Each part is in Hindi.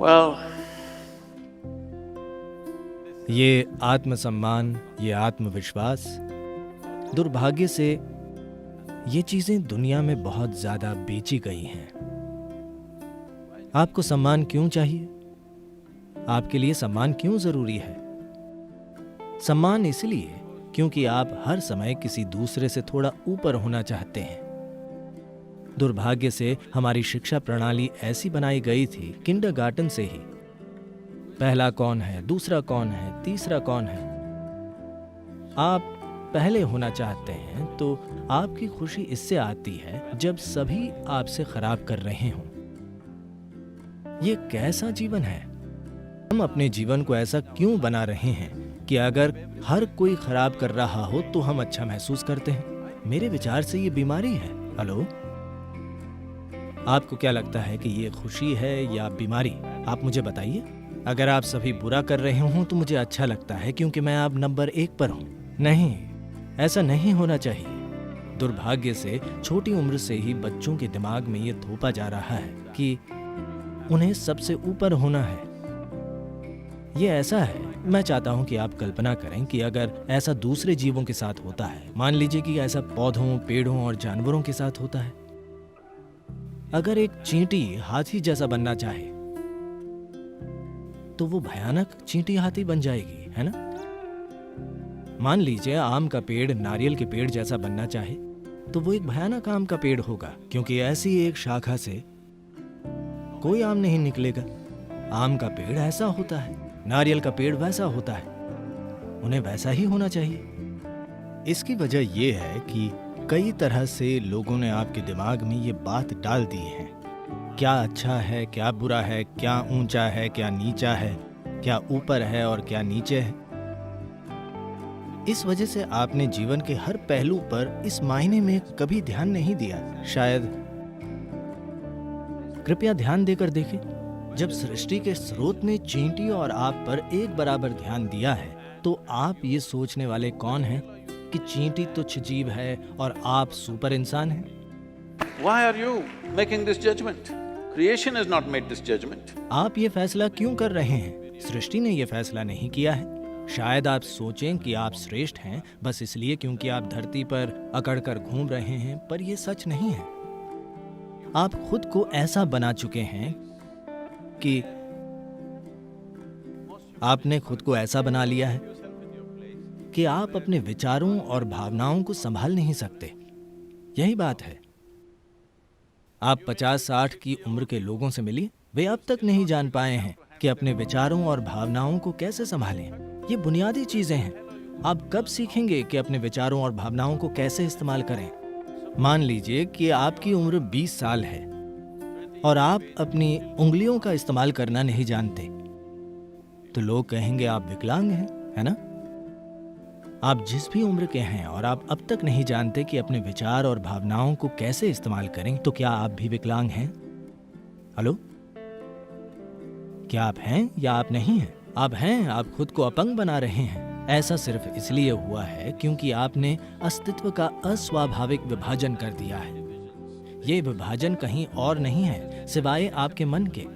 Well, ये आत्मसम्मान, ये आत्मविश्वास, दुर्भाग्य से ये चीजें दुनिया में बहुत ज्यादा बेची गई हैं। आपको सम्मान क्यों चाहिए? आपके लिए सम्मान क्यों जरूरी है? सम्मान इसलिए क्योंकि आप हर समय किसी दूसरे से थोड़ा ऊपर होना चाहते हैं। दुर्भाग्य से हमारी शिक्षा प्रणाली ऐसी बनाई गई थी, किंडरगार्टन से ही पहला कौन है, दूसरा कौन है, तीसरा कौन है। आप पहले होना चाहते हैं तो आपकी खुशी इससे आती है जब सभी आपसे खराब कर रहे हों। ये कैसा जीवन है? हम अपने जीवन को ऐसा क्यों बना रहे हैं कि अगर हर कोई खराब कर रहा हो तो हम अच्छा महसूस करते हैं? मेरे विचार से ये बीमारी है। हेलो, आपको क्या लगता है कि ये खुशी है या बीमारी? आप मुझे बताइए। अगर आप सभी बुरा कर रहे हो तो मुझे अच्छा लगता है क्योंकि मैं अब नंबर 1 पर हूं। नहीं, ऐसा नहीं होना चाहिए। दुर्भाग्य से छोटी उम्र से ही बच्चों के दिमाग में ये थोपा जा रहा है कि उन्हें सबसे ऊपर होना है। ये ऐसा है, मैं चाहता हूं कि आप कल्पना करें कि अगर ऐसा दूसरे जीवों के साथ होता है, मान लीजिए कि ऐसा पौधों, पेड़ों और जानवरों के साथ होता है। अगर एक चींटी हाथी जैसा बनना चाहे तो वो भयानक चींटी हाथी बन जाएगी, है ना? मान लीजिए आम का पेड़ नारियल के पेड़ जैसा बनना चाहे तो वो एक भयानक आम का पेड़ होगा, क्योंकि ऐसी एक शाखा से कोई आम नहीं निकलेगा। आम का पेड़ ऐसा होता है, नारियल का पेड़ वैसा होता है, उन्हें वैसा ही होना चाहिए। इसकी वजह यह है कि कई तरह से लोगों ने आपके दिमाग में ये बात डाल दी है, क्या अच्छा है, क्या बुरा है, क्या ऊंचा है, क्या नीचा है, क्या ऊपर है और क्या नीचे है। इस वजह से आपने जीवन के हर पहलू पर इस मायने में कभी ध्यान नहीं दिया। शायद कृपया ध्यान देकर देखें, जब सृष्टि के स्रोत ने चींटी और आप पर एक बराबर ध्यान दिया है तो आप ये सोचने वाले कौन हैं कि चींटी तुच्छ जीव है और आप सुपर इंसान हैं? why are you making this judgment? Creation has not made this judgment. आप ये फैसला क्यों कर रहे हैं? सृष्टि ने ये फैसला नहीं किया है। शायद आप सोचें कि आप श्रेष्ठ हैं बस इसलिए क्योंकि आप धरती पर अकड़कर घूम रहे हैं, पर यह सच नहीं है। आप खुद को ऐसा बना चुके हैं कि आपने खुद को ऐसा बना लिया है कि आप अपने विचारों और भावनाओं को संभाल नहीं सकते। यही बात है। आप 50-60 की उम्र के लोगों से मिलिए, वे अब तक नहीं जान पाए हैं कि अपने विचारों और भावनाओं को कैसे संभालें। ये बुनियादी चीजें हैं। आप कब सीखेंगे कि अपने विचारों और भावनाओं को कैसे इस्तेमाल करें? मान लीजिए कि आपकी उम्र 20 साल है और आप अपनी उंगलियों का इस्तेमाल करना नहीं जानते, तो लोग कहेंगे आप विकलांग हैं, है ना? आप जिस भी उम्र के हैं और आप अब तक नहीं जानते कि अपने विचार और भावनाओं को कैसे इस्तेमाल करें, तो क्या आप भी विकलांग हैं? हेलो, क्या आप हैं या आप नहीं हैं? आप हैं, आप खुद को अपंग बना रहे हैं। ऐसा सिर्फ इसलिए हुआ है क्योंकि आपने अस्तित्व का अस्वाभाविक विभाजन कर दिया है। ये विभाजन कहीं और नहीं है सिवाय आपके मन के।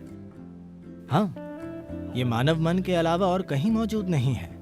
हाँ, ये मानव मन के अलावा और कहीं मौजूद नहीं है।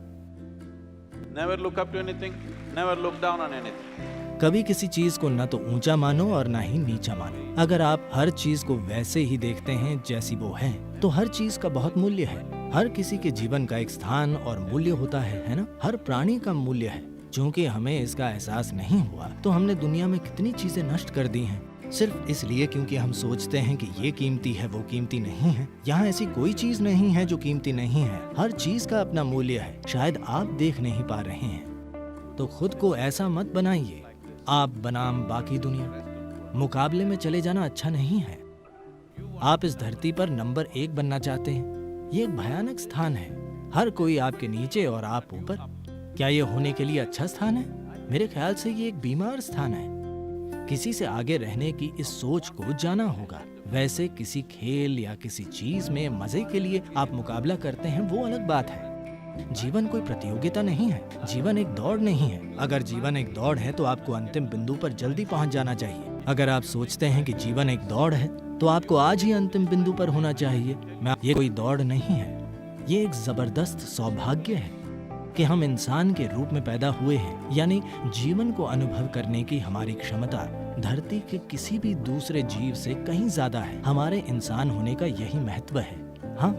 Never look up to anything, never look down on anything. कभी किसी चीज को न तो ऊंचा मानो और ना ही नीचा मानो। अगर आप हर चीज को वैसे ही देखते हैं जैसी वो है, तो हर चीज का बहुत मूल्य है। हर किसी के जीवन का एक स्थान और मूल्य होता है ना? हर प्राणी का मूल्य है। चूंकि हमें इसका एहसास नहीं हुआ तो हमने दुनिया में कितनी चीजें नष्ट कर दी हैं, सिर्फ इसलिए क्योंकि हम सोचते हैं कि ये कीमती है, वो कीमती नहीं है। यहाँ ऐसी कोई चीज नहीं है जो कीमती नहीं है। हर चीज का अपना मूल्य है, शायद आप देख नहीं पा रहे हैं। तो खुद को ऐसा मत बनाइए, आप बनाम बाकी दुनिया। मुकाबले में चले जाना अच्छा नहीं है। आप इस धरती पर नंबर 1 बनना चाहते हैं, ये एक भयानक स्थान है। हर कोई आपके नीचे और आप ऊपर। क्या ये होने के लिए अच्छा स्थान है? मेरे ख्याल से ये एक बीमार स्थान है। किसी से आगे रहने की इस सोच को जाना होगा। वैसे किसी खेल या किसी चीज में मजे के लिए आप मुकाबला करते हैं, वो अलग बात है। जीवन कोई प्रतियोगिता नहीं है, जीवन एक दौड़ नहीं है। अगर जीवन एक दौड़ है तो आपको अंतिम बिंदु पर जल्दी पहुंच जाना चाहिए। अगर आप सोचते हैं कि जीवन एक दौड़ है तो आपको आज ही अंतिम बिंदु पर होना चाहिए। ये कोई दौड़ नहीं है, ये एक जबरदस्त सौभाग्य है कि हम इंसान के रूप में पैदा हुए हैं, यानी जीवन को अनुभव करने की हमारी क्षमता धरती के किसी भी दूसरे जीव से कहीं ज्यादा है। हमारे इंसान होने का यही महत्व है। हाँ,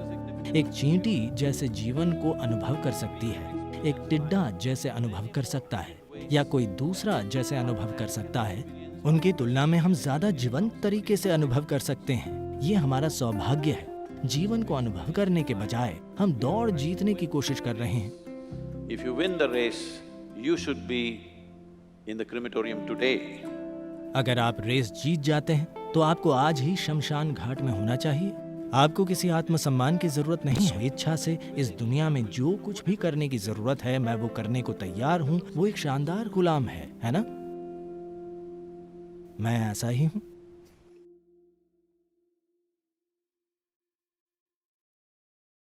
एक चींटी जैसे जीवन को अनुभव कर सकती है, एक टिड्डा जैसे अनुभव कर सकता है, या कोई दूसरा जैसे अनुभव कर सकता है, उनकी तुलना में हम ज्यादा जीवंत तरीके से अनुभव कर सकते हैं। ये हमारा सौभाग्य है। जीवन को अनुभव करने के बजाय हम दौड़ जीतने की कोशिश कर रहे हैं। If you win the race, you should be in the crematorium today. अगर आप रेस जीत जाते हैं तो आपको आज ही शमशान घाट में होना चाहिए। आपको किसी आत्मसम्मान की जरूरत नहीं है। इच्छा से इस दुनिया में जो कुछ भी करने की जरूरत है मैं वो करने को तैयार हूँ। वो एक शानदार गुलाम है ना? मैं ऐसा ही हूँ।